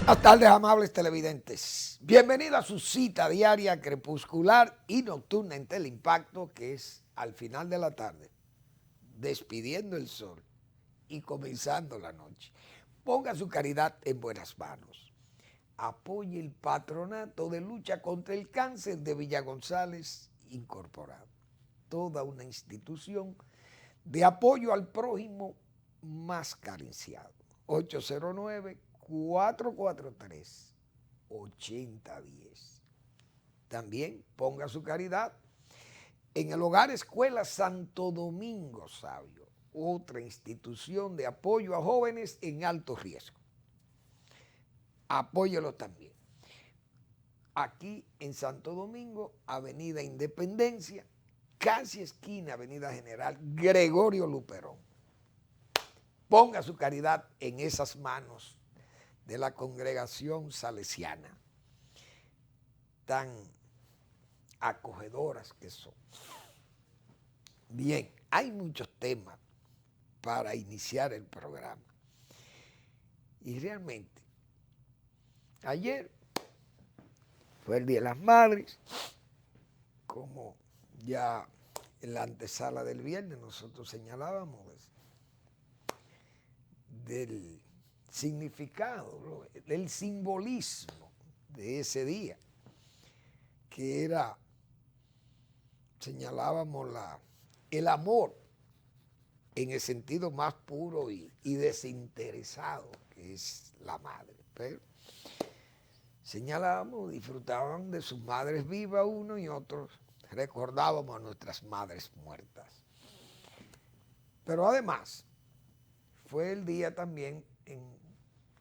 Buenas tardes, amables televidentes. Bienvenido a su cita diaria, crepuscular y nocturna en Teleimpacto, que es al final de la tarde, despidiendo el sol y comenzando la noche. Ponga su caridad en buenas manos. Apoye el Patronato de Lucha contra el Cáncer de Villa González Incorporado. Toda una institución de apoyo al prójimo más carenciado. 809-443-8010. También ponga su caridad en el Hogar Escuela Santo Domingo Sabio, otra institución de apoyo a jóvenes en alto riesgo. Apóyelo también. Aquí en Santo Domingo, Avenida Independencia, casi esquina Avenida General Gregorio Luperón. Ponga su caridad en esas manos de la congregación salesiana, tan acogedoras que son. Bien, hay muchos temas para iniciar el programa. Y realmente, ayer fue el Día de las Madres, como ya en la antesala del viernes nosotros señalábamos del significado, del simbolismo de ese día, que era, señalábamos, el amor en el sentido más puro y desinteresado, que es la madre. Pero señalábamos, disfrutaban de sus madres vivas uno y otros, recordábamos a nuestras madres muertas. Pero además, fue el día también en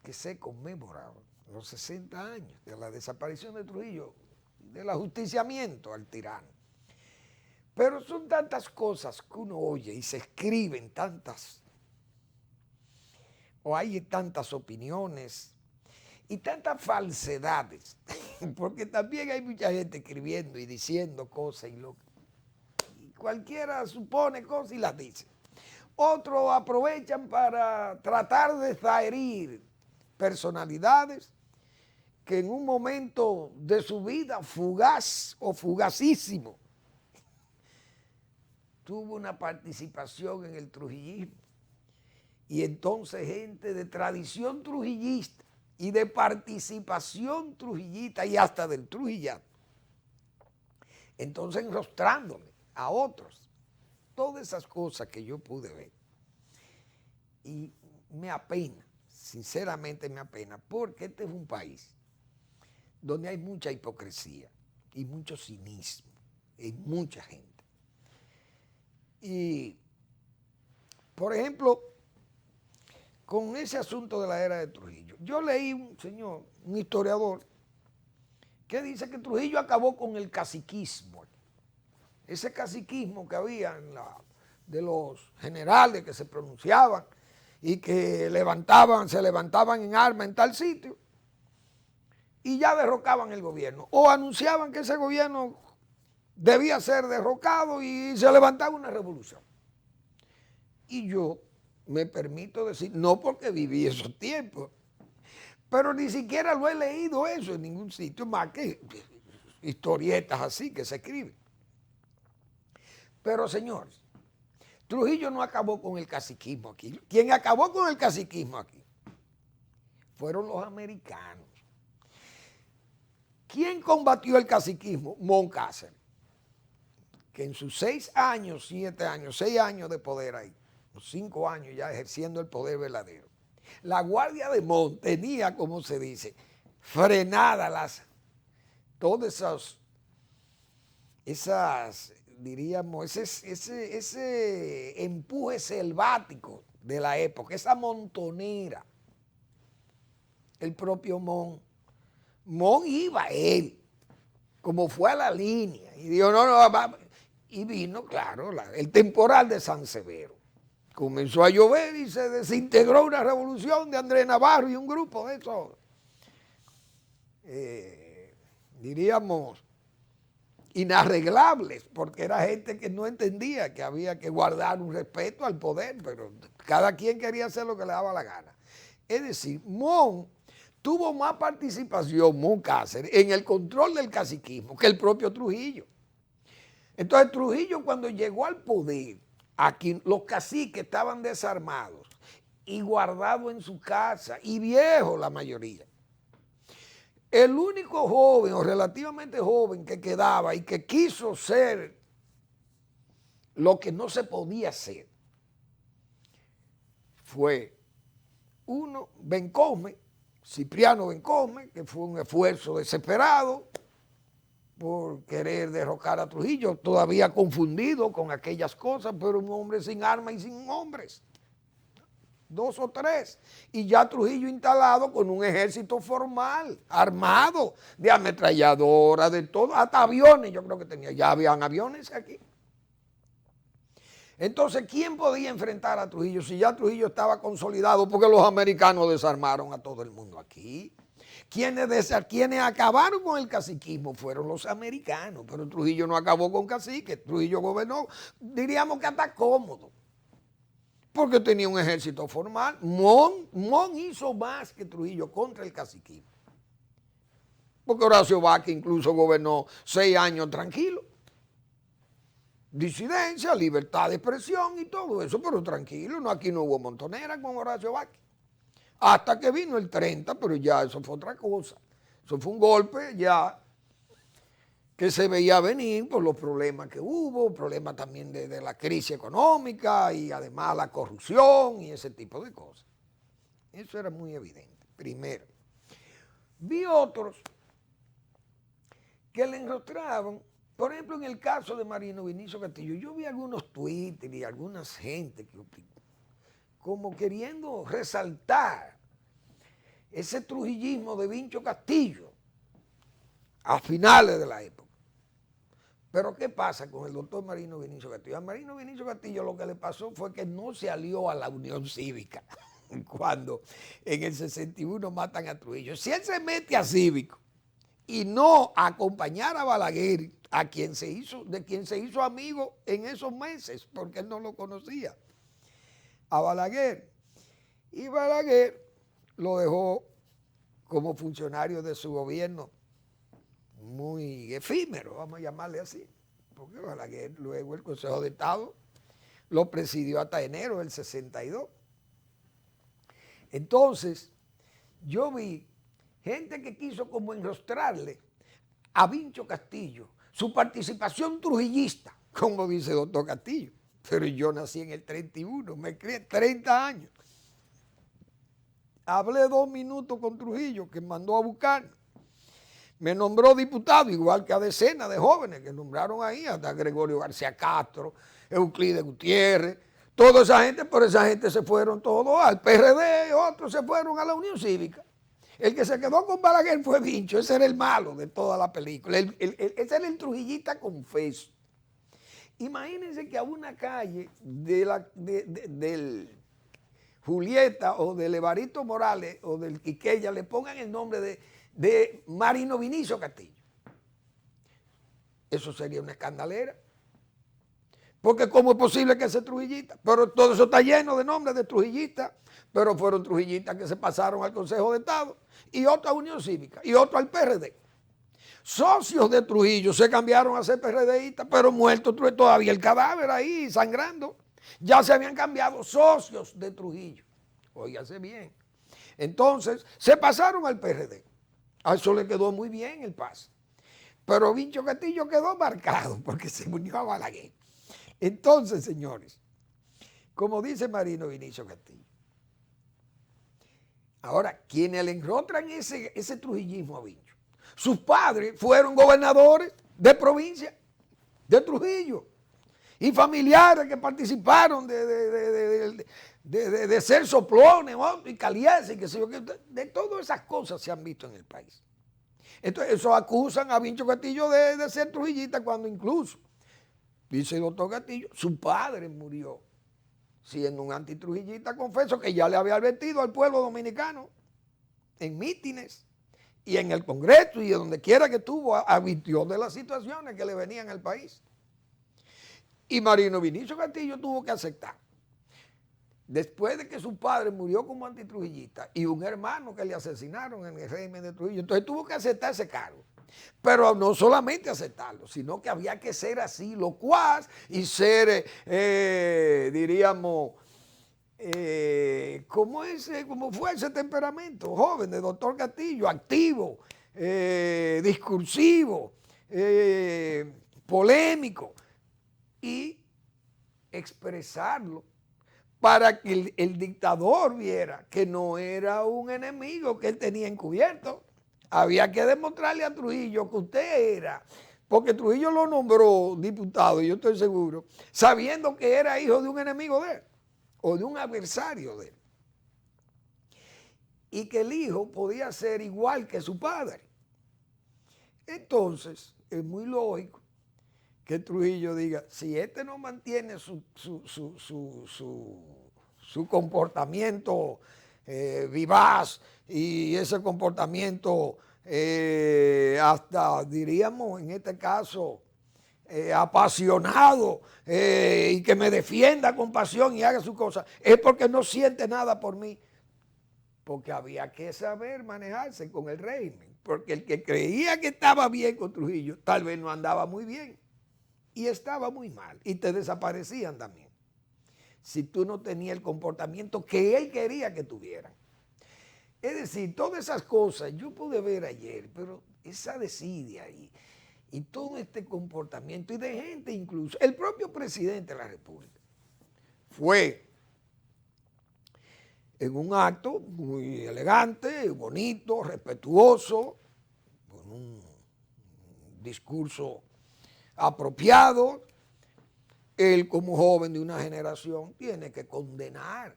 que se conmemoraban los 60 años de la desaparición de Trujillo, del ajusticiamiento al tirano. Pero son tantas cosas que uno oye y se escriben tantas, o hay tantas opiniones y tantas falsedades, porque también hay mucha gente escribiendo y diciendo cosas y cualquiera supone cosas y las dice. Otros aprovechan para tratar de zaherir personalidades que en un momento de su vida fugaz o fugacísimo tuvo una participación en el trujillismo. Y entonces gente de tradición trujillista y de participación trujillista y hasta del trujillato, entonces enrostrándole a otros. Todas esas cosas que yo pude ver. Y me apena, sinceramente me apena, porque este es un país donde hay mucha hipocresía y mucho cinismo en mucha gente. Y, por ejemplo, con ese asunto de la era de Trujillo, yo leí un señor, un historiador, que dice que Trujillo acabó con el caciquismo. Ese caciquismo que había de los generales que se pronunciaban y que se levantaban en armas en tal sitio y ya derrocaban el gobierno o anunciaban que ese gobierno debía ser derrocado y se levantaba una revolución. Y yo me permito decir, no porque viví esos tiempos, pero ni siquiera lo he leído eso en ningún sitio, más que historietas así que se escriben. Pero señores, Trujillo no acabó con el caciquismo aquí. Quien acabó con el caciquismo aquí fueron los americanos. ¿Quién combatió el caciquismo? Moncácer, que en sus 6 años de poder ahí, 5 años ya ejerciendo el poder verdadero, la Guardia de Mon tenía, como se dice, frenadas todas esas diríamos, ese empuje selvático de la época, esa montonera. El propio Mon iba él, como fue a la línea, y dijo, no, va. Y vino, claro, el temporal de San Severo. Comenzó a llover y se desintegró una revolución de Andrés Navarro y un grupo de esos, diríamos, inarreglables, porque era gente que no entendía que había que guardar un respeto al poder, pero cada quien quería hacer lo que le daba la gana. Es decir, Mon tuvo más participación Mon Cáceres en el control del caciquismo que el propio Trujillo. Entonces Trujillo, cuando llegó al poder, aquí los caciques estaban desarmados y guardados en su casa, y viejos la mayoría. El único joven o relativamente joven que quedaba y que quiso ser lo que no se podía ser fue uno, Bencosme, Cipriano Bencosme, que fue un esfuerzo desesperado por querer derrocar a Trujillo, todavía confundido con aquellas cosas, pero un hombre sin armas y sin hombres, 2 o 3, y ya Trujillo instalado con un ejército formal, armado, de ametralladoras, de todo, hasta aviones yo creo que tenía, ya habían aviones aquí. Entonces, ¿quién podía enfrentar a Trujillo si ya Trujillo estaba consolidado? Porque los americanos desarmaron a todo el mundo aquí. Quienes acabaron con el caciquismo fueron los americanos, pero Trujillo no acabó con cacique, Trujillo gobernó, diríamos que hasta cómodo, porque tenía un ejército formal. Mon hizo más que Trujillo contra el caciquismo, porque Horacio Vázquez incluso gobernó 6 años tranquilo. Disidencia, libertad de expresión y todo eso, pero tranquilo, no, aquí no hubo montonera con Horacio Vázquez. Hasta que vino el 30, pero ya eso fue otra cosa. Eso fue un golpe ya que se veía venir por los problemas que hubo, problemas también de la crisis económica y además la corrupción y ese tipo de cosas. Eso era muy evidente, primero. Vi otros que le enrostraban. Por ejemplo, en el caso de Marino Vinicio Castillo, yo vi algunos Twitter y algunas gente que como queriendo resaltar ese trujillismo de Vincho Castillo a finales de la época. Pero ¿qué pasa con el doctor Marino Vinicio Castillo? A Marino Vinicio Castillo lo que le pasó fue que no se alió a la Unión Cívica cuando en el 61 matan a Trujillo. Si él se mete a Cívico y no acompañar a Balaguer, de quien se hizo amigo en esos meses, porque él no lo conocía, a Balaguer, y Balaguer lo dejó como funcionario de su gobierno muy efímero, vamos a llamarle así, porque Balaguer luego el Consejo de Estado lo presidió hasta enero del 62. Entonces, yo vi gente que quiso como enrostrarle a Vincho Castillo su participación trujillista, como dice doctor Castillo. Pero yo nací en el 31, me crié 30 años. Hablé 2 minutos con Trujillo, que mandó a buscar. Me nombró diputado, igual que a decenas de jóvenes que nombraron ahí, hasta Gregorio García Castro, Euclides Gutiérrez, toda esa gente, pero esa gente se fueron todos al PRD, otros se fueron a la Unión Cívica. El que se quedó con Balaguer fue Vincho, ese era el malo de toda la película, ese era el trujillista confeso. Imagínense que a una calle del Julieta o del Evarito Morales o del Quiqueya le pongan el nombre de Marino Vinicio Castillo. Eso sería una escandalera. Porque ¿cómo es posible que sea trujillista? Pero todo eso está lleno de nombres de trujillistas, pero fueron trujillistas que se pasaron al Consejo de Estado y otro a Unión Cívica y otro al PRD. Socios de Trujillo se cambiaron a ser PRDistas, pero muertos todavía el cadáver ahí sangrando. Ya se habían cambiado socios de Trujillo. Óigase bien. Entonces se pasaron al PRD. A eso le quedó muy bien el pase. Pero Vincho Castillo quedó marcado porque se unió a Balaguer. Entonces, señores, como dice Marino Vinicio Castillo, ahora, quienes le enrostran ese trujillismo a Vincho, sus padres fueron gobernadores de provincia, de Trujillo, y familiares que participaron de ser soplones y calieses, que sé yo, de todas esas cosas se han visto en el país. Entonces, eso acusan a Vincho Castillo de ser trujillista cuando incluso, dice el doctor Castillo, su padre murió siendo un antitrujillista, confeso, que ya le había advertido al pueblo dominicano en mítines y en el Congreso y de donde quiera que estuvo, advirtió de las situaciones que le venían al país. Y Marino Vinicio Castillo tuvo que aceptar. después de que su padre murió como antitrujillista y un hermano que le asesinaron en el régimen de Trujillo, entonces tuvo que aceptar ese cargo. Pero no solamente aceptarlo, sino que había que ser así, locuaz y ser, diríamos, como fue ese temperamento joven de doctor Castillo, activo, discursivo, polémico, y expresarlo para que el dictador viera que no era un enemigo que él tenía encubierto. Había que demostrarle a Trujillo que usted era, porque Trujillo lo nombró diputado, y yo estoy seguro, sabiendo que era hijo de un enemigo de él, o de un adversario de él. Y que el hijo podía ser igual que su padre. Entonces, es muy lógico que Trujillo diga, si este no mantiene su comportamiento vivaz y ese comportamiento hasta, diríamos, en este caso, apasionado y que me defienda con pasión y haga sus cosas, es porque no siente nada por mí. Porque había que saber manejarse con el régimen, porque el que creía que estaba bien con Trujillo, tal vez no andaba muy bien y estaba muy mal y te desaparecían también, si tú no tenías el comportamiento que él quería que tuvieran. Es decir, todas esas cosas yo pude ver ayer, pero esa desidia y todo este comportamiento, y de gente incluso, el propio presidente de la República fue en un acto muy elegante, bonito, respetuoso, con un discurso apropiado. Él, como joven de una generación, tiene que condenar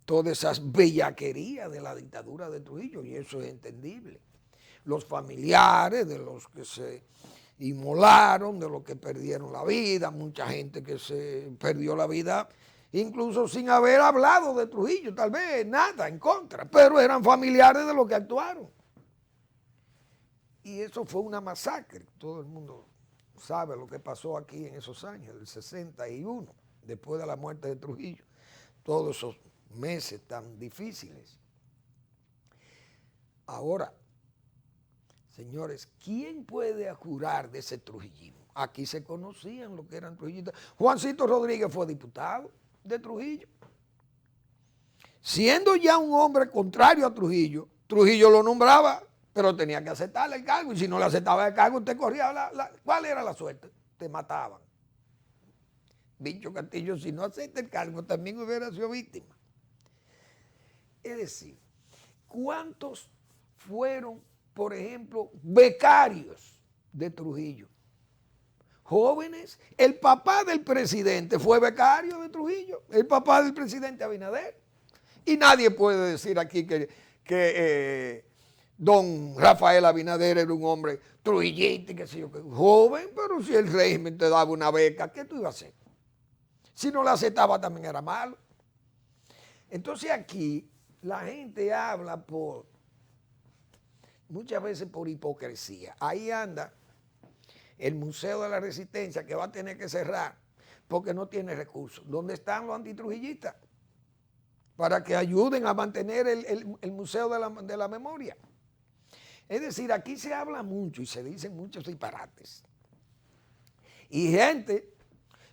todas esas bellaquerías de la dictadura de Trujillo, y eso es entendible. Los familiares de los que se inmolaron, de los que perdieron la vida, mucha gente que se perdió la vida, incluso sin haber hablado de Trujillo, tal vez nada en contra, pero eran familiares de los que actuaron. Y eso fue una masacre. Todo el mundo sabe lo que pasó aquí en esos años, del 61, después de la muerte de Trujillo, todos esos meses tan difíciles. Ahora, señores, ¿quién puede jurar de ese trujillismo? Aquí se conocían lo que eran trujillistas. Juancito Rodríguez fue diputado de Trujillo. Siendo ya un hombre contrario a Trujillo, Trujillo lo nombraba, pero tenía que aceptarle el cargo, y si no le aceptaba el cargo, usted corría ¿cuál era la suerte? Te mataban. Bicho Castillo, si no acepta el cargo, también hubiera sido víctima. Es decir, ¿cuántos fueron, por ejemplo, becarios de Trujillo? Jóvenes. El papá del presidente fue becario de Trujillo, el papá del presidente Abinader. Y nadie puede decir aquí que don Rafael Abinader era un hombre trujillista y qué sé yo, joven, pero si el régimen te daba una beca, ¿qué tú ibas a hacer? Si no la aceptaba también era malo. Entonces aquí la gente habla muchas veces por hipocresía. Ahí anda el Museo de la Resistencia, que va a tener que cerrar porque no tiene recursos. ¿Dónde están los antitrujillistas? Para que ayuden a mantener el Museo de la Memoria. Es decir, aquí se habla mucho y se dicen muchos disparates. Y gente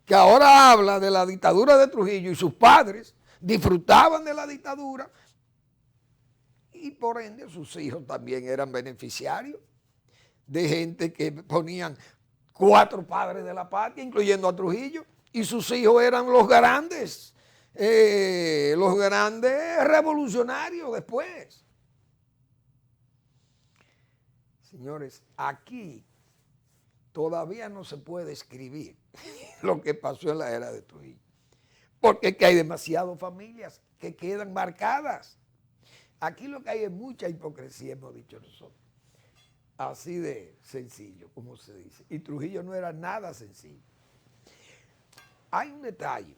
que ahora habla de la dictadura de Trujillo, y sus padres disfrutaban de la dictadura, y por ende sus hijos también eran beneficiarios de gente que ponían 4 padres de la patria, incluyendo a Trujillo, y sus hijos eran los grandes revolucionarios después. Señores, aquí todavía no se puede escribir lo que pasó en la era de Trujillo, porque es que hay demasiadas familias que quedan marcadas. Aquí lo que hay es mucha hipocresía, hemos dicho nosotros. Así de sencillo, como se dice. Y Trujillo no era nada sencillo. Hay un detalle,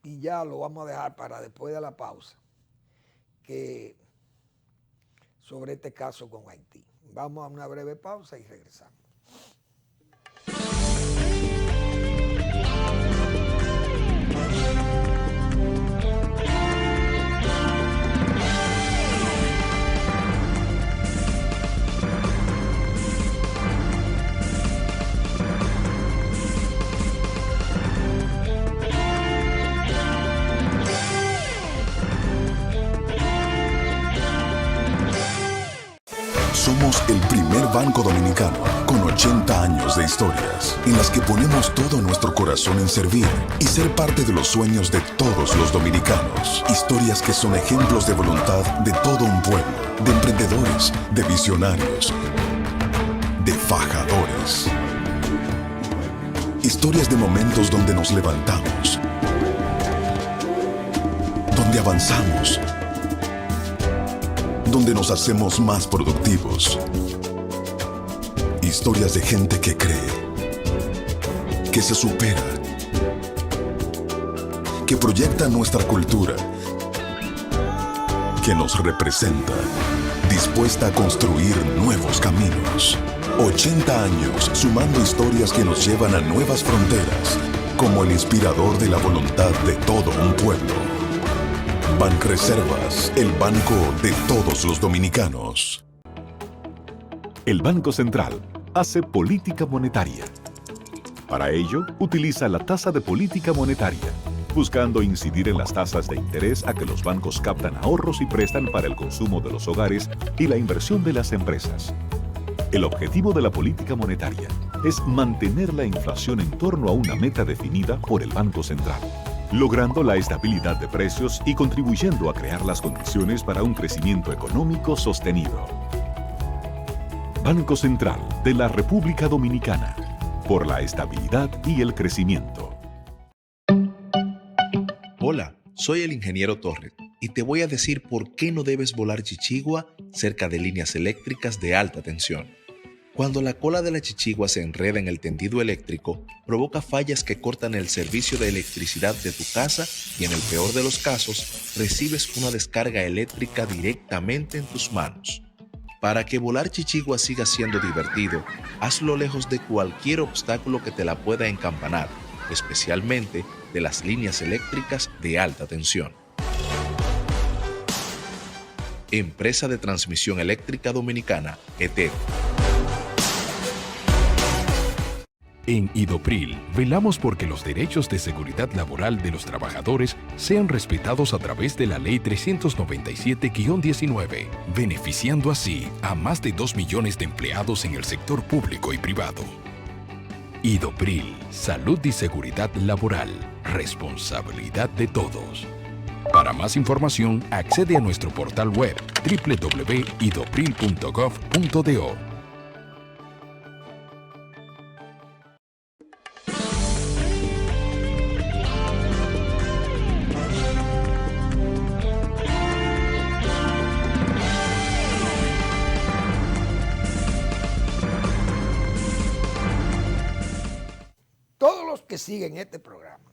y ya lo vamos a dejar para después de la pausa, que sobre este caso con Haití. Vamos a una breve pausa y regresamos. Banco Dominicano, con 80 años de historias, en las que ponemos todo nuestro corazón en servir y ser parte de los sueños de todos los dominicanos. Historias que son ejemplos de voluntad de todo un pueblo, de emprendedores, de visionarios, de fajadores. Historias de momentos donde nos levantamos, donde avanzamos, donde nos hacemos más productivos. Historias de gente que cree, que se supera, que proyecta nuestra cultura, que nos representa, dispuesta a construir nuevos caminos. 80 años sumando historias que nos llevan a nuevas fronteras, como el inspirador de la voluntad de todo un pueblo. Banreservas, el banco de todos los dominicanos. El Banco Central hace política monetaria. Para ello, utiliza la tasa de política monetaria, buscando incidir en las tasas de interés a que los bancos captan ahorros y prestan para el consumo de los hogares y la inversión de las empresas. El objetivo de la política monetaria es mantener la inflación en torno a una meta definida por el Banco Central, logrando la estabilidad de precios y contribuyendo a crear las condiciones para un crecimiento económico sostenido. Banco Central de la República Dominicana, por la estabilidad y el crecimiento. Hola, soy el ingeniero Torres y te voy a decir por qué no debes volar chichigua cerca de líneas eléctricas de alta tensión. Cuando la cola de la chichigua se enreda en el tendido eléctrico, provoca fallas que cortan el servicio de electricidad de tu casa y en el peor de los casos, recibes una descarga eléctrica directamente en tus manos. Para que volar chichigua siga siendo divertido, hazlo lejos de cualquier obstáculo que te la pueda encampanar, especialmente de las líneas eléctricas de alta tensión. Empresa de Transmisión Eléctrica Dominicana, ETED. En Idopril, velamos porque los derechos de seguridad laboral de los trabajadores sean respetados a través de la Ley 397-19, beneficiando así a más de 2 millones de empleados en el sector público y privado. Idopril, salud y seguridad laboral, responsabilidad de todos. Para más información, accede a nuestro portal web www.idopril.gov.do. Todos los que siguen este programa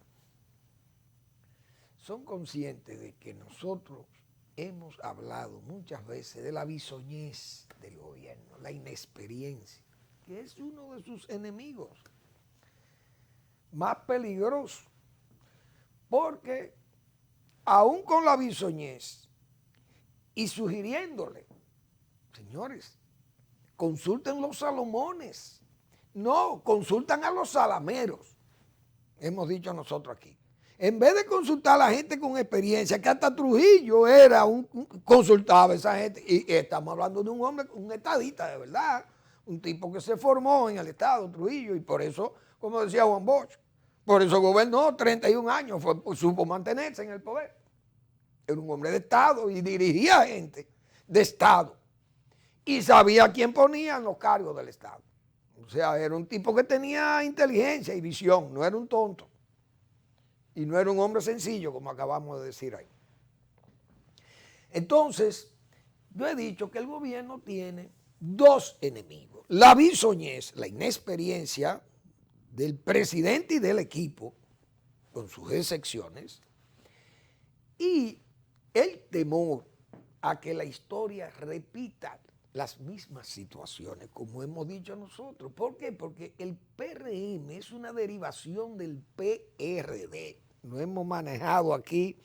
son conscientes de que nosotros hemos hablado muchas veces de la bisoñez del gobierno, la inexperiencia, que es uno de sus enemigos más peligrosos, porque aún con la bisoñez y sugiriéndole, señores, consulten los Salomones. No, consultan a los salameros, hemos dicho nosotros aquí. En vez de consultar a la gente con experiencia, que hasta Trujillo consultaba a esa gente, y estamos hablando de un hombre, un estadista de verdad, un tipo que se formó en el estado, Trujillo, y por eso, como decía Juan Bosch, por eso gobernó 31 años, supo mantenerse en el poder. Era un hombre de estado y dirigía gente de estado, y sabía a quién ponía en los cargos del estado. O sea, era un tipo que tenía inteligencia y visión, no era un tonto. Y no era un hombre sencillo, como acabamos de decir ahí. Entonces, yo he dicho que el gobierno tiene dos enemigos. La bisoñez, la inexperiencia del presidente y del equipo, con sus excepciones, y el temor a que la historia repita las mismas situaciones, como hemos dicho nosotros. ¿Por qué? Porque el PRM es una derivación del PRD. Lo hemos manejado aquí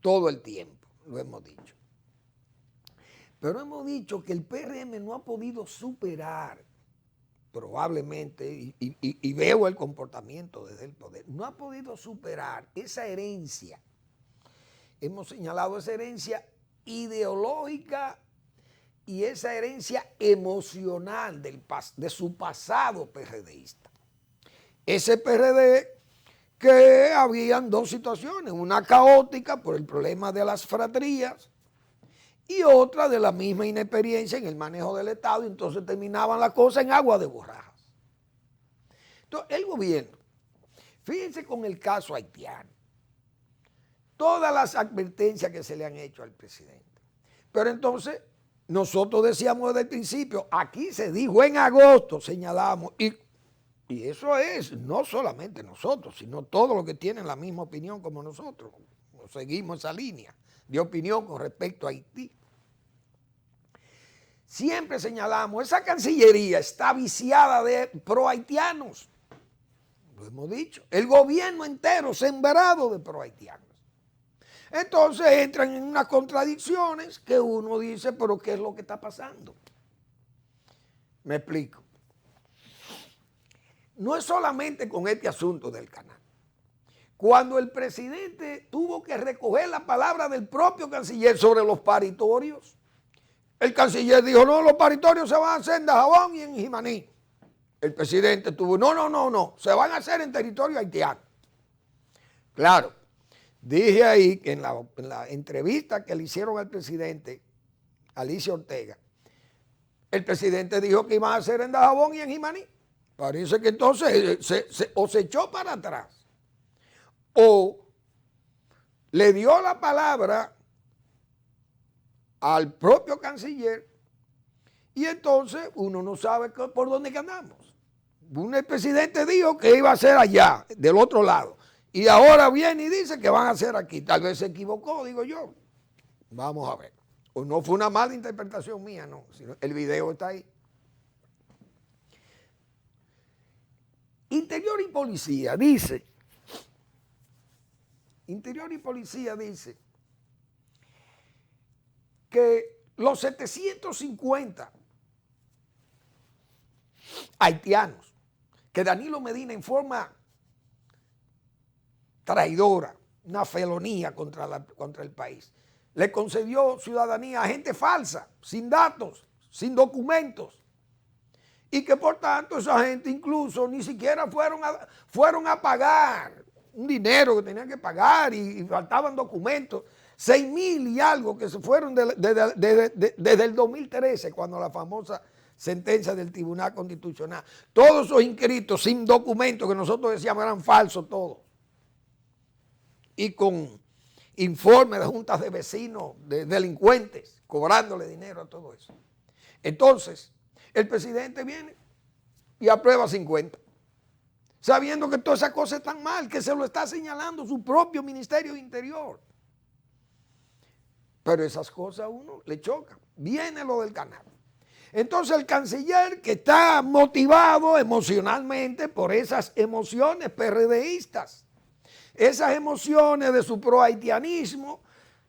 todo el tiempo, lo hemos dicho. Pero hemos dicho que el PRM no ha podido superar, probablemente, y veo el comportamiento desde el poder, no ha podido superar esa herencia. Hemos señalado esa herencia ideológica y esa herencia emocional de su pasado PRDista. Ese PRD que habían dos situaciones, una caótica por el problema de las fratrías y otra de la misma inexperiencia en el manejo del Estado, y entonces terminaban las cosas en agua de borrajas. Entonces, el gobierno, fíjense con el caso haitiano, todas las advertencias que se le han hecho al presidente, pero entonces nosotros decíamos desde el principio, aquí se dijo en agosto, señalamos, y eso es no solamente nosotros, sino todos los que tienen la misma opinión como nosotros, seguimos esa línea de opinión con respecto a Haití. Siempre señalamos, esa Cancillería está viciada de pro-haitianos, lo hemos dicho, el gobierno entero sembrado de pro-haitianos. Entonces entran en unas contradicciones que uno dice, pero ¿qué es lo que está pasando? Me explico. No es solamente con este asunto del canal. Cuando el presidente tuvo que recoger la palabra del propio canciller sobre los paritorios, el canciller dijo, no, los paritorios se van a hacer en Dajabón y en Jimaní. El presidente tuvo, no, se van a hacer en territorio haitiano. Claro, dije ahí que en la entrevista que le hicieron al presidente, Alicia Ortega, el presidente dijo que iban a hacer en Dajabón y en Jimaní. Parece que entonces o se echó para atrás o le dio la palabra al propio canciller y entonces uno no sabe por dónde que andamos. El presidente dijo que iba a ser allá, del otro lado, y ahora viene y dice que van a ser aquí. Tal vez se equivocó, digo yo. Vamos a ver. O no fue una mala interpretación mía, no. El video está ahí. Interior y Policía dice que los 750 haitianos que Danilo Medina en forma traidora, una felonía contra el país, le concedió ciudadanía a gente falsa, sin datos, sin documentos, y que por tanto esa gente incluso ni siquiera fueron a pagar un dinero que tenían que pagar y faltaban documentos, 6,000 y algo que se fueron desde el 2013, cuando la famosa sentencia del Tribunal Constitucional. Todos esos inscritos sin documentos que nosotros decíamos eran falsos todos. Y con informes de juntas de vecinos, de delincuentes, cobrándole dinero a todo eso. Entonces, el presidente viene y aprueba 50, sabiendo que todas esas cosas están mal, que se lo está señalando su propio Ministerio de Interior. Pero esas cosas a uno le chocan. Viene lo del canal. Entonces el canciller, que está motivado emocionalmente por esas emociones PRDistas, esas emociones de su pro-haitianismo,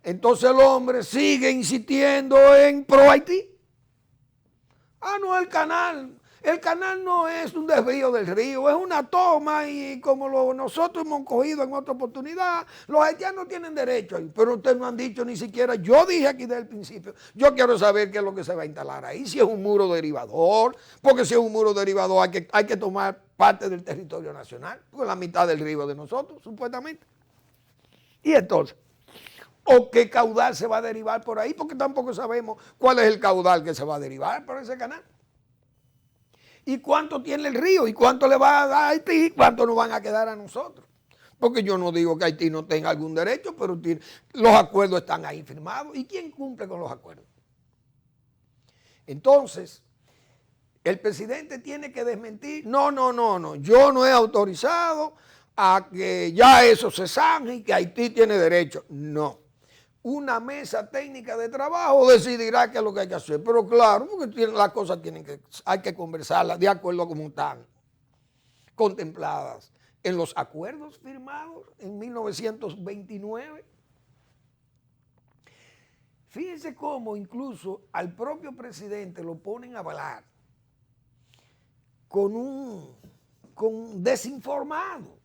entonces el hombre sigue insistiendo en pro-Haití. Ah, no, el canal no es un desvío del río, es una toma y como nosotros hemos cogido en otra oportunidad, los haitianos tienen derecho ahí, pero ustedes no han dicho ni siquiera, yo dije aquí desde el principio, yo quiero saber qué es lo que se va a instalar ahí, si es un muro derivador, porque si es un muro derivador hay que tomar parte del territorio nacional, porque la mitad del río de nosotros, supuestamente. Y entonces, ¿o qué caudal se va a derivar por ahí? Porque tampoco sabemos cuál es el caudal que se va a derivar por ese canal. ¿Y cuánto tiene el río? ¿Y cuánto le va a dar a Haití? ¿Cuánto nos van a quedar a nosotros? Porque yo no digo que Haití no tenga algún derecho, pero los acuerdos están ahí firmados. ¿Y quién cumple con los acuerdos? Entonces, el presidente tiene que desmentir. No, yo no he autorizado a que ya eso se zanje y que Haití tiene derecho. No. Una mesa técnica de trabajo decidirá qué es lo que hay que hacer. Pero claro, porque las cosas hay que conversarlas de acuerdo a cómo están contempladas en los acuerdos firmados en 1929. Fíjense cómo incluso al propio presidente lo ponen a hablar con desinformado.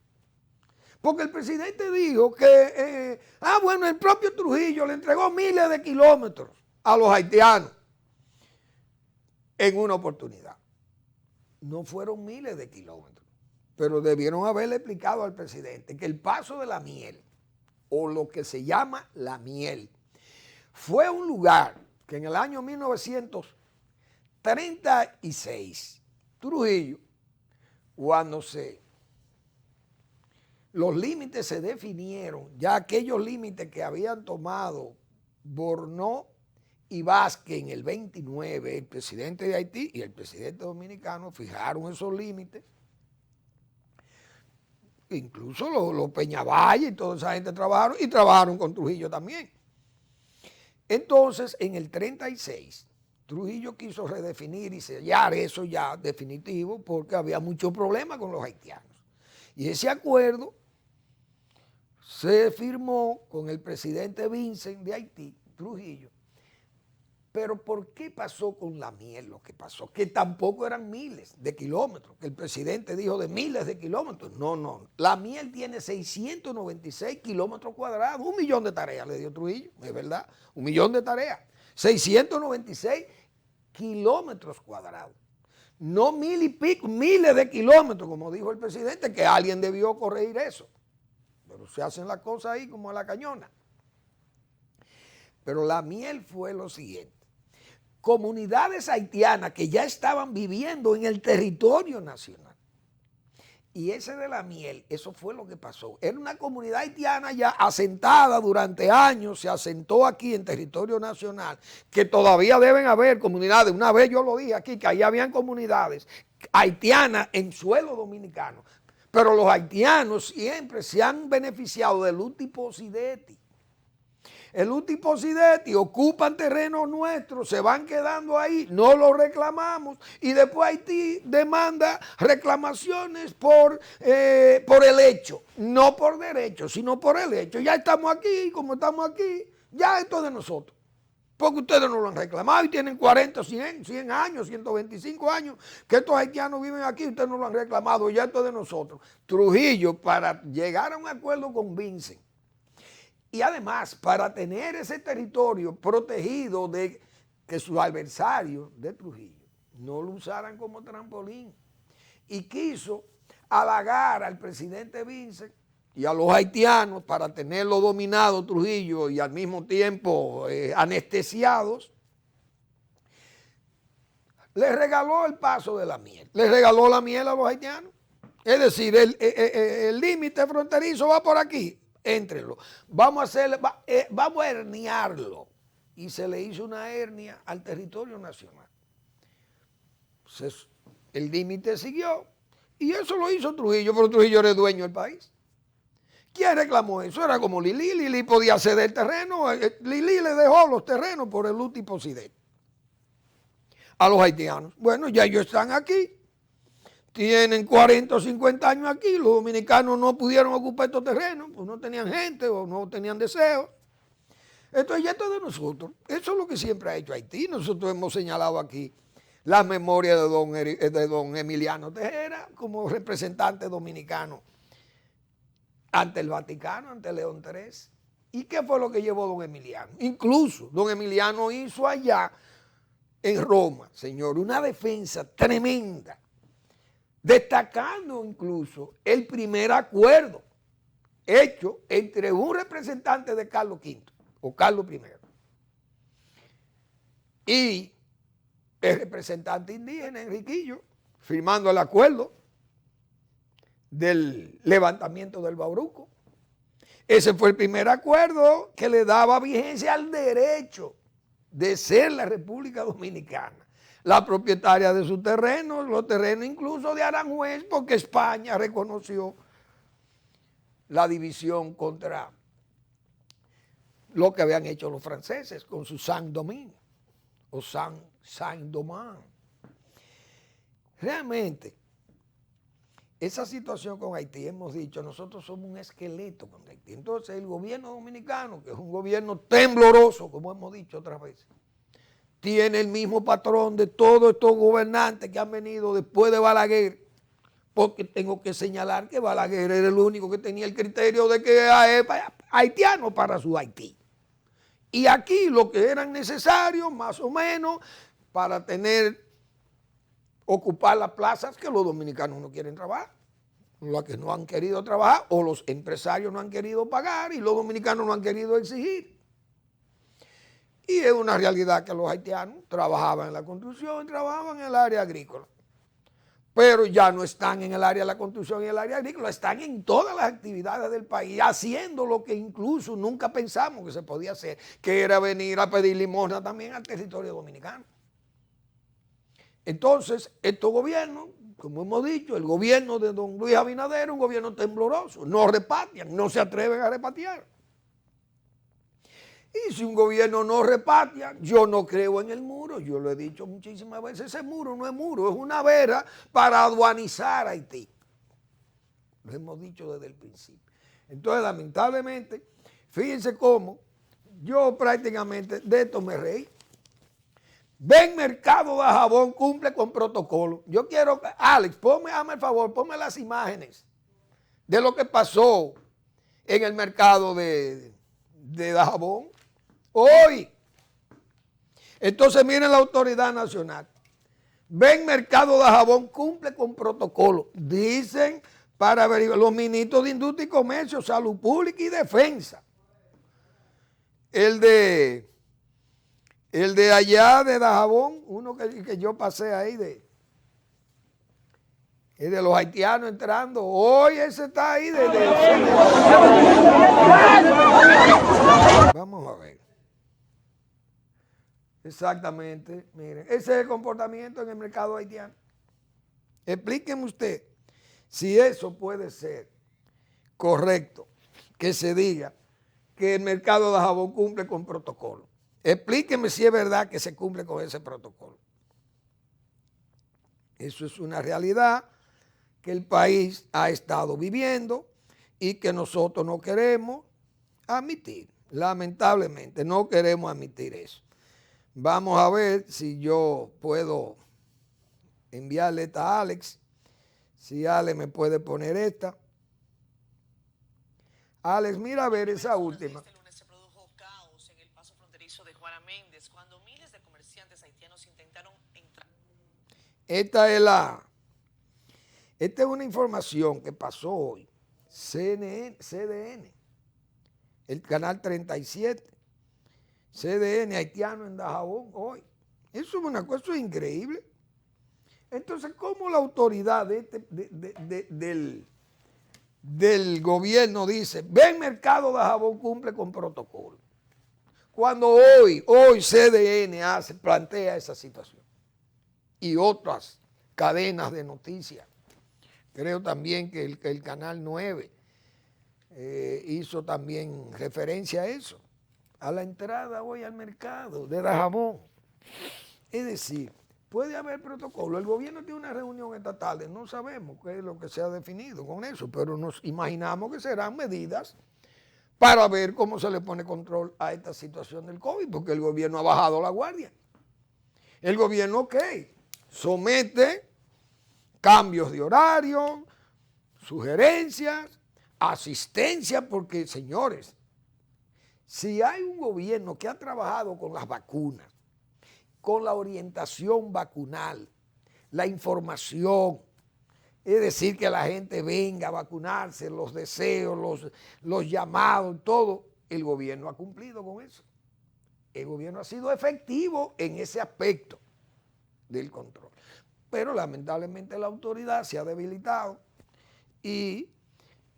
Porque el presidente dijo que, el propio Trujillo le entregó miles de kilómetros a los haitianos. en una oportunidad. No fueron miles de kilómetros, pero debieron haberle explicado al presidente que el paso de la miel, o lo que se llama la miel, fue un lugar que en el año 1936, Trujillo, cuando los límites se definieron, ya aquellos límites que habían tomado Bornó y Vázquez en el 29, el presidente de Haití y el presidente dominicano fijaron esos límites. Incluso los Peñavalle y toda esa gente trabajaron con Trujillo también. Entonces, en el 36, Trujillo quiso redefinir y sellar eso ya definitivo porque había mucho problema con los haitianos. Y ese acuerdo se firmó con el presidente Vincent de Haití, Trujillo. Pero ¿por qué pasó con la miel lo que pasó? Que tampoco eran miles de kilómetros, que el presidente dijo de miles de kilómetros. No. La miel tiene 696 kilómetros cuadrados, 1 millón de tareas le dio Trujillo, es verdad, 1 millón de tareas. 696 kilómetros cuadrados. No 1000 y pico, miles de kilómetros, como dijo el presidente, que alguien debió corregir eso. Pero se hacen las cosas ahí como a la cañona. Pero la miel fue lo siguiente. Comunidades haitianas que ya estaban viviendo en el territorio nacional. Y ese de la miel, eso fue lo que pasó. Era una comunidad haitiana ya asentada durante años, se asentó aquí en territorio nacional, que todavía deben haber comunidades. Una vez yo lo dije aquí, que ahí habían comunidades haitianas en suelo dominicano. Pero los haitianos siempre se han beneficiado del uti possidetis. El uti possidetis, ocupan terrenos nuestros, se van quedando ahí, no los reclamamos y después Haití demanda reclamaciones por el hecho, no por derecho, sino por el hecho. Ya estamos aquí, como estamos aquí, ya esto es de nosotros. Porque ustedes no lo han reclamado y tienen 40, 100 años, 125 años que estos haitianos viven aquí, ustedes no lo han reclamado, ya esto es de nosotros. Trujillo, para llegar a un acuerdo con Vincent, y además, para tener ese territorio protegido de que sus adversarios de Trujillo no lo usaran como trampolín. Y quiso halagar al presidente Vincent y a los haitianos para tenerlo dominado Trujillo y al mismo tiempo anestesiados. Le regaló el paso de la miel. Le regaló la miel a los haitianos. Es decir, el límite fronterizo va por aquí. Éntrenlo. Vamos a herniarlo. Y se le hizo una hernia al territorio nacional. Entonces, el límite siguió. Y eso lo hizo Trujillo, pero Trujillo era el dueño del país. ¿Quién reclamó eso? Era como Lili. Lili podía ceder el terreno. Lili le dejó los terrenos por el uti possidetis a los haitianos. Bueno, ya ellos están aquí. Tienen 40 o 50 años aquí, los dominicanos no pudieron ocupar estos terrenos, pues no tenían gente o no tenían deseos. Entonces ya esto es de nosotros. Eso es lo que siempre ha hecho Haití. Nosotros hemos señalado aquí las memorias de don Emiliano Tejera como representante dominicano ante el Vaticano, ante León XIII. ¿Y qué fue lo que llevó don Emiliano? Incluso don Emiliano hizo allá en Roma, señor, una defensa tremenda, destacando incluso el primer acuerdo hecho entre un representante de Carlos V o Carlos I y el representante indígena Enriquillo, firmando el acuerdo del levantamiento del Bauruco. Ese fue el primer acuerdo que le daba vigencia al derecho de ser la República Dominicana la propietaria de sus terrenos, los terrenos incluso de Aranjuez, porque España reconoció la división contra lo que habían hecho los franceses con su Saint-Domingue o Saint-Domingue. Realmente, esa situación con Haití, hemos dicho, nosotros somos un esqueleto con Haití. Entonces, el gobierno dominicano, que es un gobierno tembloroso, como hemos dicho otras veces, tiene el mismo patrón de todos estos gobernantes que han venido después de Balaguer, porque tengo que señalar que Balaguer era el único que tenía el criterio de que era haitiano para su Haití. Y aquí lo que eran necesarios, más o menos, para tener ocupar las plazas que los dominicanos no quieren trabajar, los que no han querido trabajar o los empresarios no han querido pagar y los dominicanos no han querido exigir. Y es una realidad que los haitianos trabajaban en la construcción, trabajaban en el área agrícola, pero ya no están en el área de la construcción y el área agrícola, están en todas las actividades del país, haciendo lo que incluso nunca pensamos que se podía hacer, que era venir a pedir limosna también al territorio dominicano. Entonces, estos gobiernos, como hemos dicho, el gobierno de don Luis Abinader es un gobierno tembloroso, no repatrian, no se atreven a repatriar. Y si un gobierno no repatia, yo no creo en el muro, yo lo he dicho muchísimas veces, ese muro no es muro, es una vera para aduanizar a Haití. Lo hemos dicho desde el principio. Entonces, lamentablemente, fíjense cómo yo prácticamente de esto me reí. Ven Mercado de Jabón cumple con protocolo. Yo quiero, Alex, hazme el favor, ponme las imágenes de lo que pasó en el mercado de Dajabón hoy. Entonces miren la autoridad nacional. Ven Mercado de Jabón cumple con protocolo. Dicen para averiguar los ministros de Industria y Comercio, Salud Pública y Defensa. El de allá de Dajabón, uno que yo pasé ahí de los haitianos entrando. Hoy ese está ahí Vamos a ver. Exactamente, miren, ese es el comportamiento en el mercado haitiano. Explíqueme usted si eso puede ser correcto, que se diga que el mercado de Dajabón cumple con protocolo. Explíqueme si es verdad que se cumple con ese protocolo. Eso es una realidad que el país ha estado viviendo y que nosotros no queremos admitir. Lamentablemente, no queremos admitir eso. Vamos a ver si yo puedo enviarle esta a Alex. Si Alex me puede poner esta. Alex, mira a ver esa última. Este lunes se produjo caos en el paso fronterizo de Juana Méndez cuando miles de comerciantes haitianos intentaron entrar. Esta es una información que pasó hoy. CDN, el canal 37. CDN haitiano en Dajabón hoy. Eso es una cosa increíble. Entonces, ¿cómo la autoridad del gobierno dice, ven Mercado de Dajabón cumple con protocolo? Cuando hoy CDN plantea esa situación. Y otras cadenas de noticias. Creo también que el Canal 9 hizo también referencia a eso. A la entrada hoy al mercado de Dajabón. Es decir, puede haber protocolo. El gobierno tiene una reunión esta tarde, no sabemos qué es lo que se ha definido con eso, pero nos imaginamos que serán medidas para ver cómo se le pone control a esta situación del COVID, porque el gobierno ha bajado la guardia. El gobierno, somete cambios de horario, sugerencias, asistencia, porque, señores, si hay un gobierno que ha trabajado con las vacunas, con la orientación vacunal, la información, es decir, que la gente venga a vacunarse, los deseos, los llamados, todo, el gobierno ha cumplido con eso. El gobierno ha sido efectivo en ese aspecto del control. Pero lamentablemente la autoridad se ha debilitado y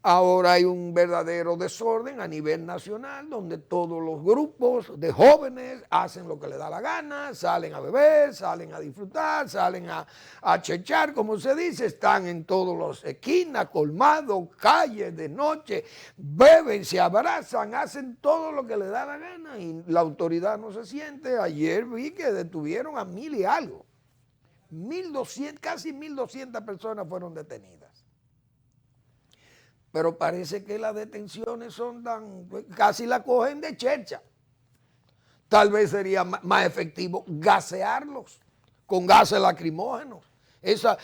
ahora hay un verdadero desorden a nivel nacional donde todos los grupos de jóvenes hacen lo que les da la gana, salen a beber, salen a disfrutar, salen a chechar, como se dice, están en todas las esquinas, colmados, calles de noche, beben, se abrazan, hacen todo lo que les da la gana y la autoridad no se siente. Ayer vi que detuvieron a 1,000 y algo. 1,200, casi 1,200 personas fueron detenidas. Pero parece que las detenciones son casi la cogen de chercha. Tal vez sería más efectivo gasearlos con gases lacrimógenos. Esas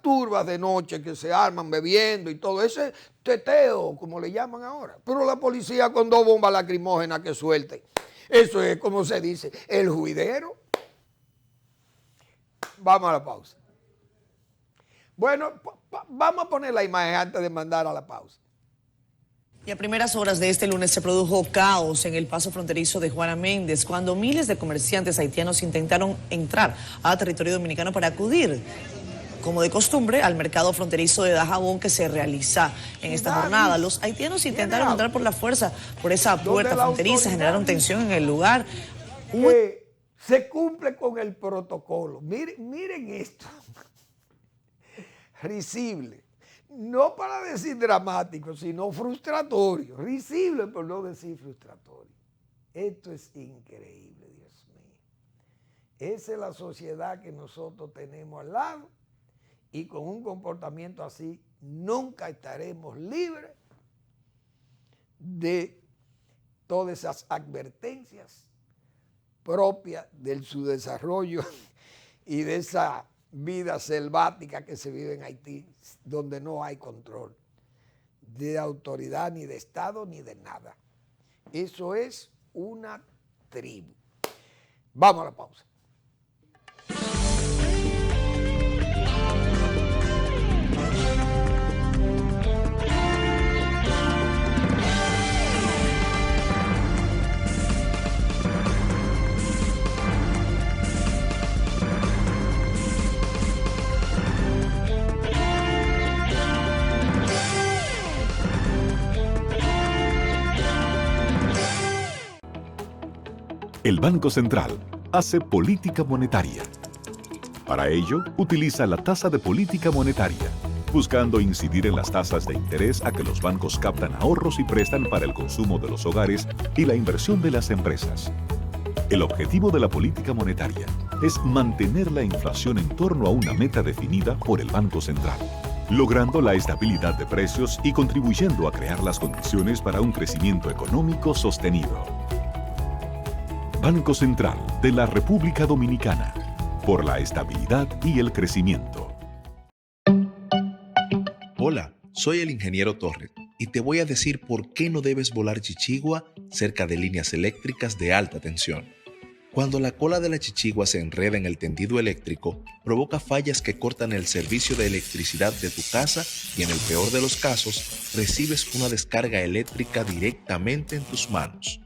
turbas de noche que se arman bebiendo y todo, ese teteo, como le llaman ahora. Pero la policía con 2 bombas lacrimógenas que suelte. Eso es, como se dice, el juidero. Vamos a la pausa. Bueno, vamos a poner la imagen antes de mandar a la pausa. Y a primeras horas de este lunes se produjo caos en el paso fronterizo de Juana Méndez cuando miles de comerciantes haitianos intentaron entrar a territorio dominicano para acudir, como de costumbre, al mercado fronterizo de Dajabón que se realiza en esta jornada. Los haitianos intentaron entrar por la fuerza por esa puerta fronteriza, generaron tensión en el lugar. Que se cumple con el protocolo. Miren esto. Risible. No para decir dramático, sino frustratorio. Risible por no decir frustratorio. Esto es increíble, Dios mío. Esa es la sociedad que nosotros tenemos al lado y con un comportamiento así nunca estaremos libres de todas esas advertencias propias de su desarrollo y de esa vida selvática que se vive en Haití, donde no hay control de autoridad, ni de Estado, ni de nada. Eso es una tribu. Vamos a la pausa. El Banco Central hace política monetaria. Para ello, utiliza la tasa de política monetaria, buscando incidir en las tasas de interés a que los bancos captan ahorros y prestan para el consumo de los hogares y la inversión de las empresas. El objetivo de la política monetaria es mantener la inflación en torno a una meta definida por el Banco Central, logrando la estabilidad de precios y contribuyendo a crear las condiciones para un crecimiento económico sostenido. Banco Central de la República Dominicana, por la estabilidad y el crecimiento. Hola, soy el ingeniero Torres y te voy a decir por qué no debes volar chichigua cerca de líneas eléctricas de alta tensión. Cuando la cola de la chichigua se enreda en el tendido eléctrico, provoca fallas que cortan el servicio de electricidad de tu casa y en el peor de los casos, recibes una descarga eléctrica directamente en tus manos.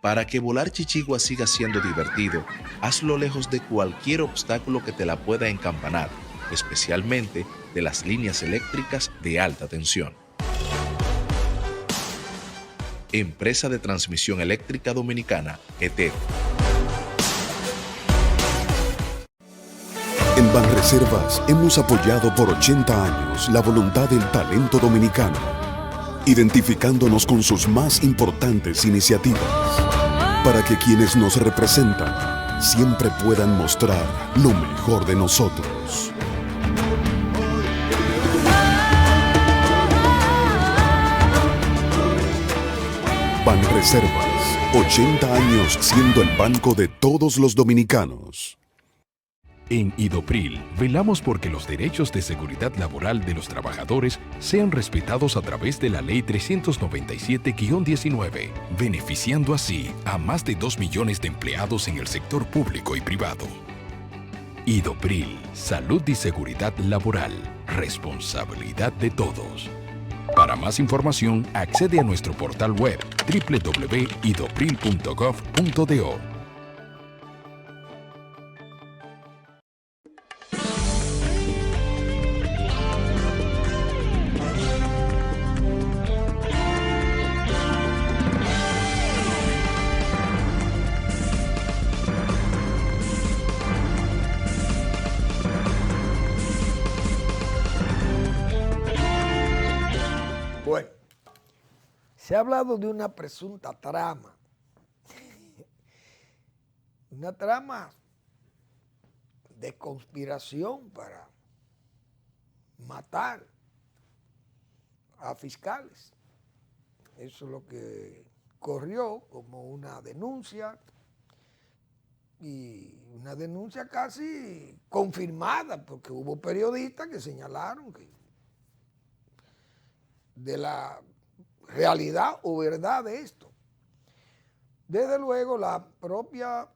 Para que volar chichigua siga siendo divertido, hazlo lejos de cualquier obstáculo que te la pueda encampanar, especialmente de las líneas eléctricas de alta tensión. Empresa de Transmisión Eléctrica Dominicana, ETED. En Banreservas hemos apoyado por 80 años la voluntad del talento dominicano, identificándonos con sus más importantes iniciativas, para que quienes nos representan siempre puedan mostrar lo mejor de nosotros. Banreservas, 80 años siendo el banco de todos los dominicanos. En Idopril, velamos porque los derechos de seguridad laboral de los trabajadores sean respetados a través de la Ley 397-19, beneficiando así a más de 2 millones de empleados en el sector público y privado. Idopril, salud y seguridad laboral, responsabilidad de todos. Para más información, accede a nuestro portal web www.idopril.gov.do. Bueno, se ha hablado de una presunta trama, una trama de conspiración para matar a fiscales. Eso es lo que corrió como una denuncia, y una denuncia casi confirmada, porque hubo periodistas que señalaron que de la realidad o verdad de esto. Desde luego, la propia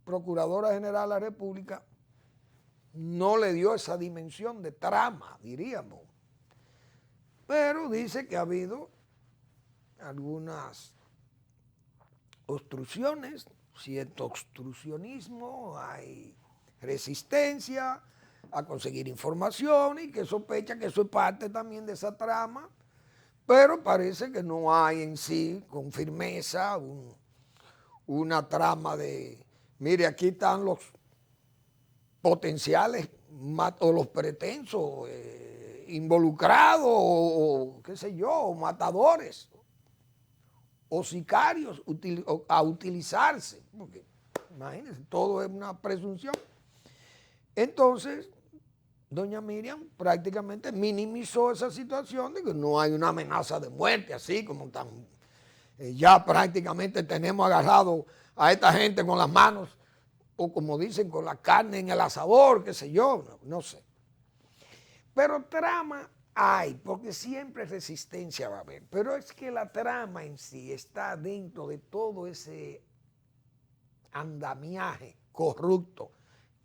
Procuradora General de la República no le dio esa dimensión de trama, diríamos. Pero dice que ha habido algunas obstrucciones, cierto obstruccionismo, hay resistencia a conseguir información y que sospecha que eso es parte también de esa trama, pero parece que no hay en sí con firmeza una trama de, mire, aquí están los potenciales o los pretensos involucrados o qué sé yo, o matadores o sicarios a utilizarse, porque imagínense, todo es una presunción. Entonces, doña Miriam prácticamente minimizó esa situación de que no hay una amenaza de muerte así como tan... ya prácticamente tenemos agarrado a esta gente con las manos o como dicen con la carne en el asador, qué sé yo, no sé. Pero trama hay, porque siempre resistencia va a haber, pero es que la trama en sí está dentro de todo ese andamiaje corrupto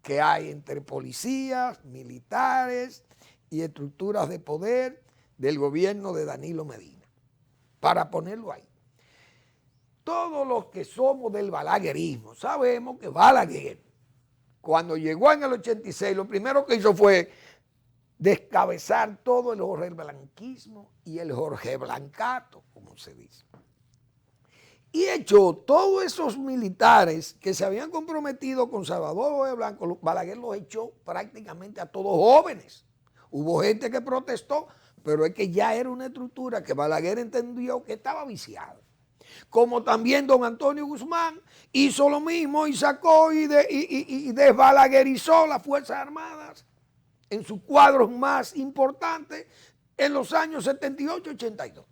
que hay entre policías, militares y estructuras de poder del gobierno de Danilo Medina, para ponerlo ahí. Todos los que somos del balaguerismo sabemos que Balaguer, cuando llegó en el 86, lo primero que hizo fue descabezar todo el Jorge Blanquismo y el Jorge Blancato, como se dice. Y echó todos esos militares que se habían comprometido con Salvador Jorge Blanco, Balaguer los echó prácticamente a todos jóvenes. Hubo gente que protestó, pero es que ya era una estructura que Balaguer entendió que estaba viciada. Como también don Antonio Guzmán hizo lo mismo y sacó y desbalaguerizó las Fuerzas Armadas en sus cuadros más importantes en los años 78-82.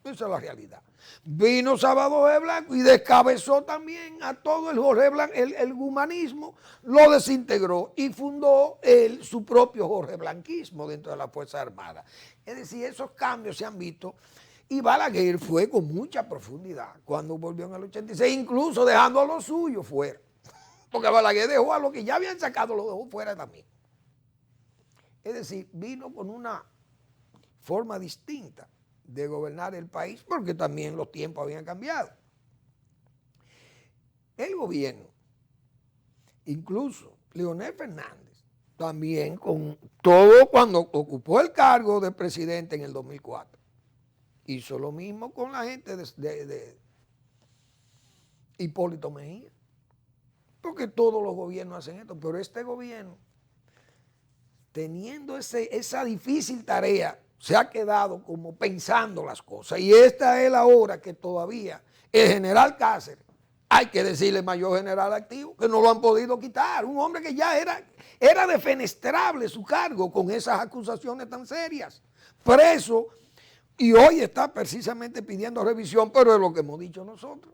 Esa es la realidad. Vino Salvador Jorge Blanco y descabezó también a todo el Jorge Blanco, el gumanismo, lo desintegró y fundó su propio Jorge Blanquismo dentro de las Fuerzas Armadas. Es decir, esos cambios se han visto y Balaguer fue con mucha profundidad cuando volvió en el 86, incluso dejando a los suyos fuera. Porque Balaguer dejó a los que ya habían sacado, lo dejó fuera también. Es decir, vino con una forma distinta de gobernar el país, porque también los tiempos habían cambiado. El gobierno, incluso Leonel Fernández, también con todo cuando ocupó el cargo de presidente en el 2004, hizo lo mismo con la gente de Hipólito Mejía, porque todos los gobiernos hacen esto, pero este gobierno, teniendo esa difícil tarea, se ha quedado como pensando las cosas. Y esta es la hora que todavía el general Cáceres, hay que decirle mayor general activo, que no lo han podido quitar. Un hombre que ya era defenestrable su cargo con esas acusaciones tan serias. Preso, y hoy está precisamente pidiendo revisión, pero es lo que hemos dicho nosotros.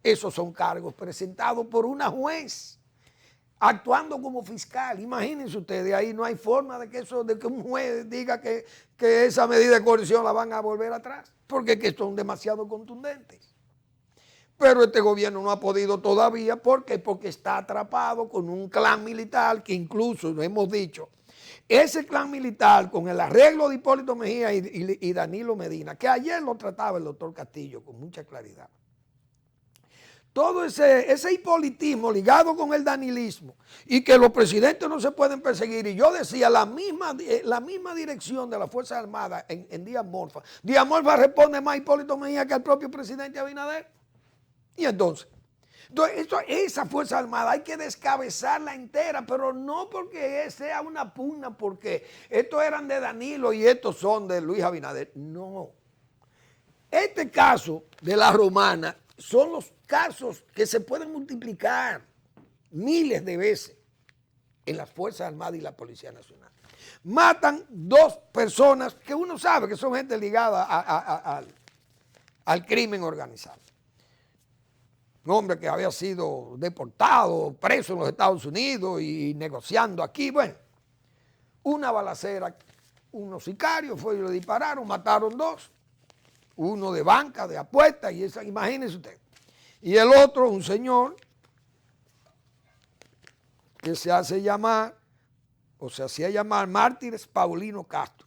Esos son cargos presentados por una juez, actuando como fiscal. Imagínense ustedes, ahí no hay forma de que un juez diga que esa medida de coerción la van a volver atrás, porque que son demasiado contundentes. Pero este gobierno no ha podido todavía, ¿por qué? Porque está atrapado con un clan militar que incluso, lo hemos dicho, ese clan militar con el arreglo de Hipólito Mejía y Danilo Medina, que ayer lo trataba el doctor Castillo con mucha claridad. Todo ese hipolitismo ligado con el danilismo y que los presidentes no se pueden perseguir. Y yo decía, la misma dirección de las Fuerzas Armadas en Díaz Morfa. Díaz Morfa responde más a Hipólito Mejía que al propio presidente Abinader. Y entonces esa Fuerza Armada hay que descabezarla entera, pero no porque sea una pugna, porque estos eran de Danilo y estos son de Luis Abinader. No. Este caso de la Romana son los casos que se pueden multiplicar miles de veces en las Fuerzas Armadas y la Policía Nacional. Matan dos personas que uno sabe que son gente ligada al crimen organizado. Un hombre que había sido deportado, preso en los Estados Unidos y negociando aquí. Bueno, una balacera, unos sicarios fueron y le dispararon, mataron dos. Uno de banca, de apuestas, y esa, imagínense usted. Y el otro, un señor que se hace llamar o se hacía llamar Mártires Paulino Castro,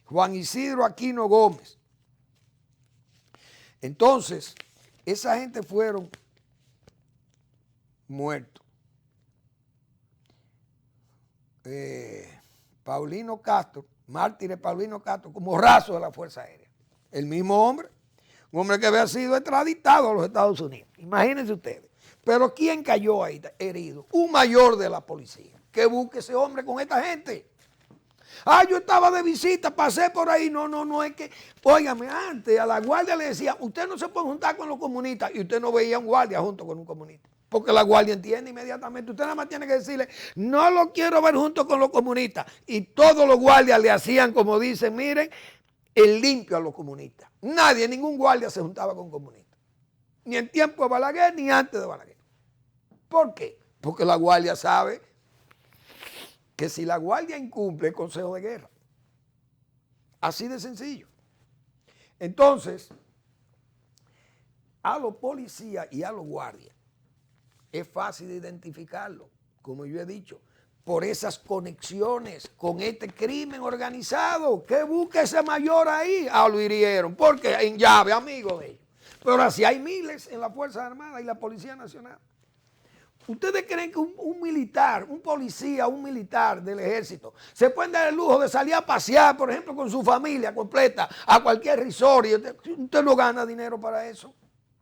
Juan Isidro Aquino Gómez. Entonces, esa gente fueron muertos. Paulino Castro, Mártires Paulino Castro, como raso de la Fuerza Aérea. El mismo hombre, un hombre que había sido extraditado a los Estados Unidos. Imagínense ustedes. Pero ¿quién cayó ahí herido? Un mayor de la policía. Que busque ese hombre con esta gente. Ah, yo estaba de visita, pasé por ahí. No, es que, óigame, antes a la guardia le decía, usted no se puede juntar con los comunistas. Y usted no veía a un guardia junto con un comunista. Porque la guardia entiende inmediatamente. Usted nada más tiene que decirle, no lo quiero ver junto con los comunistas. Y todos los guardias le hacían, como dicen, miren, el limpio a los comunistas. Nadie, ningún guardia se juntaba con comunistas. Ni en tiempo de Balaguer, ni antes de Balaguer. ¿Por qué? Porque la guardia sabe que si la guardia incumple el consejo de guerra. Así de sencillo. Entonces, a los policías y a los guardias es fácil de identificarlo, como yo he dicho, por esas conexiones con este crimen organizado. ¿Qué busca ese mayor ahí? Ah, lo hirieron, porque en llave, amigo de ellos. Pero así hay miles en las Fuerzas Armadas y la Policía Nacional. ¿Ustedes creen que un militar, un policía, un militar del ejército se pueden dar el lujo de salir a pasear, por ejemplo, con su familia completa a cualquier resort? Y usted no gana dinero para eso.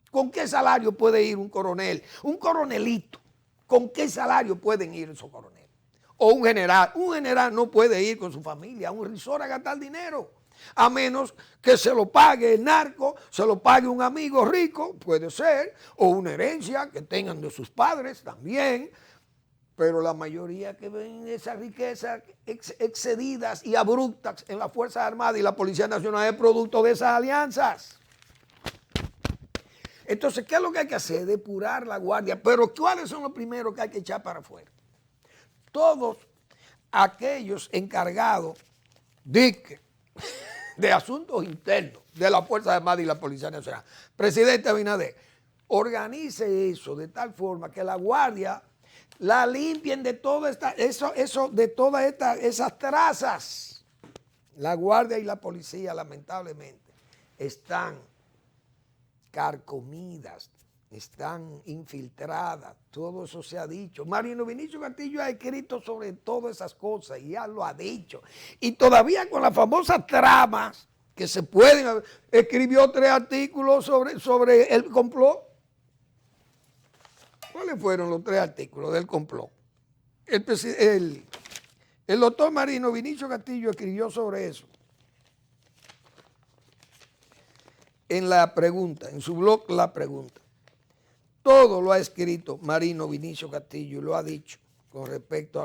¿Con qué salario puede ir un coronel? Un coronelito. ¿Con qué salario pueden ir esos coroneles? O un general. Un general no puede ir con su familia a un resort a gastar dinero. A menos que se lo pague el narco, se lo pague un amigo rico, puede ser, o una herencia que tengan de sus padres también, pero la mayoría que ven esas riquezas excedidas y abruptas en las Fuerzas Armadas y la Policía Nacional es producto de esas alianzas. Entonces, ¿qué es lo que hay que hacer? Depurar la guardia. Pero ¿cuáles son los primeros que hay que echar para afuera? Todos aquellos encargados de asuntos internos de la Fuerza Armada y la Policía Nacional. Presidente Abinader, organice eso de tal forma que la guardia la limpien de todas esas trazas. La guardia y la policía, lamentablemente, están carcomidas, están infiltradas, todo eso se ha dicho. Marino Vinicio Castillo ha escrito sobre todas esas cosas y ya lo ha dicho. Y todavía con las famosas tramas que se pueden, escribió 3 artículos sobre el complot. ¿Cuáles fueron los 3 artículos del complot? El doctor Marino Vinicio Castillo escribió sobre eso. En La Pregunta, en su blog La Pregunta. Todo lo ha escrito Marino Vinicio Castillo y lo ha dicho con respecto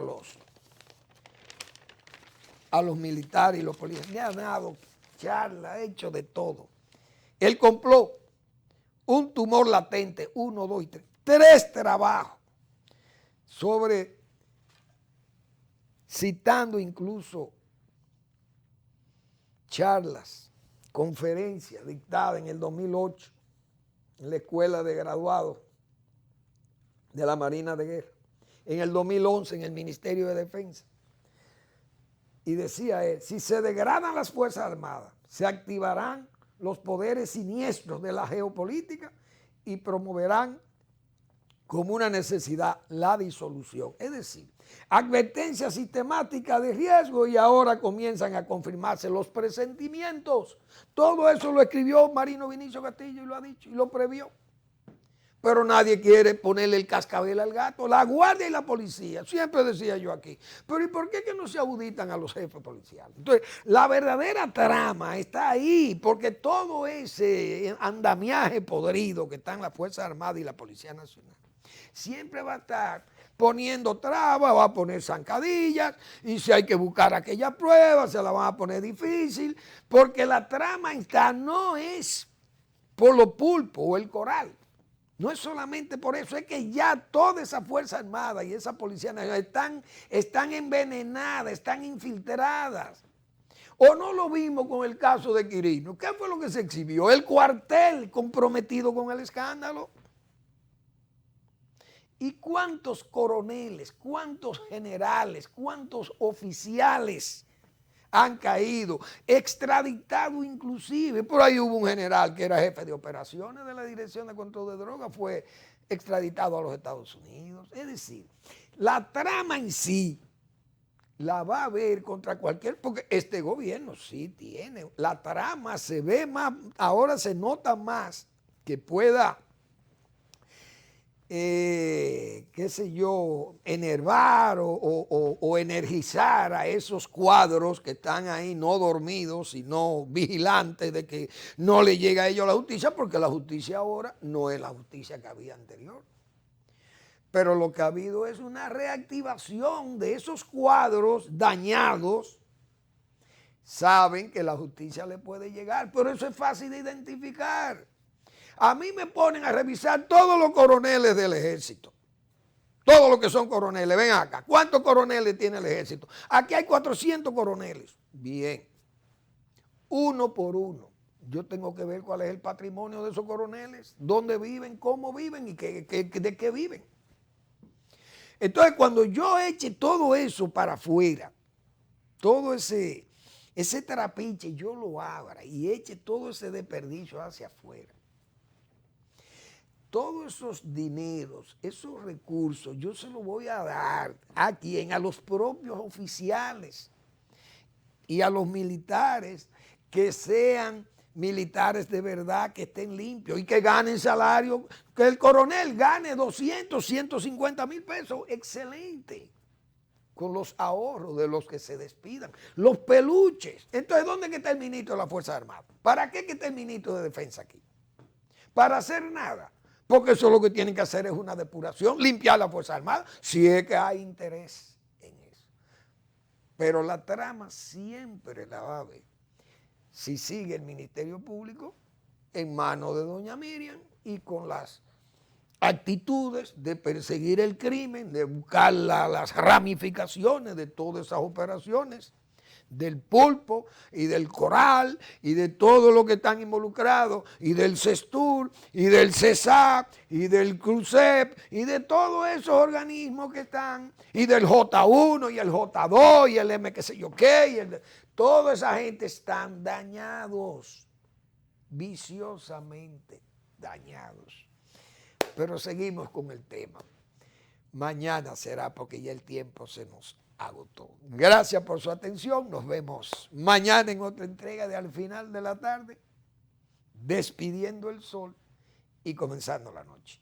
a los militares y los policías. Le ha dado charla, ha hecho de todo. El complot, un tumor latente, 1, 2 y 3. 3 trabajos sobre, citando incluso charlas, conferencias dictadas en el 2008 en la Escuela de Graduados de la Marina de Guerra, en el 2011 en el Ministerio de Defensa. Y decía él, si se degradan las Fuerzas Armadas, se activarán los poderes siniestros de la geopolítica y promoverán como una necesidad la disolución. Es decir, advertencia sistemática de riesgo y ahora comienzan a confirmarse los presentimientos. Todo eso lo escribió Marino Vinicio Castillo y lo ha dicho y lo previó. Pero nadie quiere ponerle el cascabel al gato. La guardia y la policía, siempre decía yo aquí. Pero ¿y por qué que no se auditan a los jefes policiales? Entonces, la verdadera trama está ahí, porque todo ese andamiaje podrido que está en la Fuerza Armada y la Policía Nacional siempre va a estar poniendo trabas, va a poner zancadillas, y si hay que buscar aquella prueba, se la van a poner difícil, porque la trama está, no es por lo pulpo o el coral. No es solamente por eso, es que ya toda esa Fuerza Armada y esa Policía Nacional están envenenadas, están infiltradas. ¿O no lo vimos con el caso de Quirino? ¿Qué fue lo que se exhibió? El cuartel comprometido con el escándalo. ¿Y cuántos coroneles, cuántos generales, cuántos oficiales han caído, extraditado inclusive? Por ahí hubo un general que era jefe de operaciones de la Dirección de Control de Drogas, fue extraditado a los Estados Unidos. Es decir, la trama en sí la va a ver contra cualquier, porque este gobierno sí tiene, la trama se ve más, ahora se nota más que pueda, qué sé yo, enervar o energizar a esos cuadros que están ahí no dormidos, sino vigilantes de que no le llega a ellos la justicia, porque la justicia ahora no es la justicia que había anterior. Pero lo que ha habido es una reactivación de esos cuadros dañados. Saben que la justicia le puede llegar, pero eso es fácil de identificar. A mí me ponen a revisar todos los coroneles del ejército. Todos los que son coroneles. Ven acá. ¿Cuántos coroneles tiene el ejército? Aquí hay 400 coroneles. Bien. Uno por uno. Yo tengo que ver cuál es el patrimonio de esos coroneles. Dónde viven, cómo viven y de qué viven. Entonces, cuando yo eche todo eso para afuera, todo ese trapiche, yo lo abra y eche todo ese desperdicio hacia afuera, todos esos dineros, esos recursos, yo se los voy a dar a quién, a los propios oficiales y a los militares que sean militares de verdad, que estén limpios y que ganen salario, que el coronel gane 200, 150 mil pesos, excelente, con los ahorros de los que se despidan, los peluches. Entonces, ¿dónde está el ministro de la Fuerza Armada? ¿Para qué está el ministro de Defensa aquí? Para hacer nada, porque eso lo que tienen que hacer es una depuración, limpiar la Fuerza Armada, si es que hay interés en eso. Pero la trama siempre la va a haber. Si sigue el Ministerio Público en manos de doña Miriam y con las actitudes de perseguir el crimen, de buscar las ramificaciones de todas esas operaciones, del Pulpo y del Coral y de todo lo que están involucrados, y del CESTUR y del CESAP y del CRUCEP y de todos esos organismos que están, y del J1 y el J2 y el M qué sé yo qué, toda esa gente están dañados, viciosamente dañados. Pero seguimos con el tema. Mañana será, porque ya el tiempo se nos agotó. Gracias por su atención. Nos vemos mañana en otra entrega de Al Final de la Tarde, despidiendo el sol y comenzando la noche.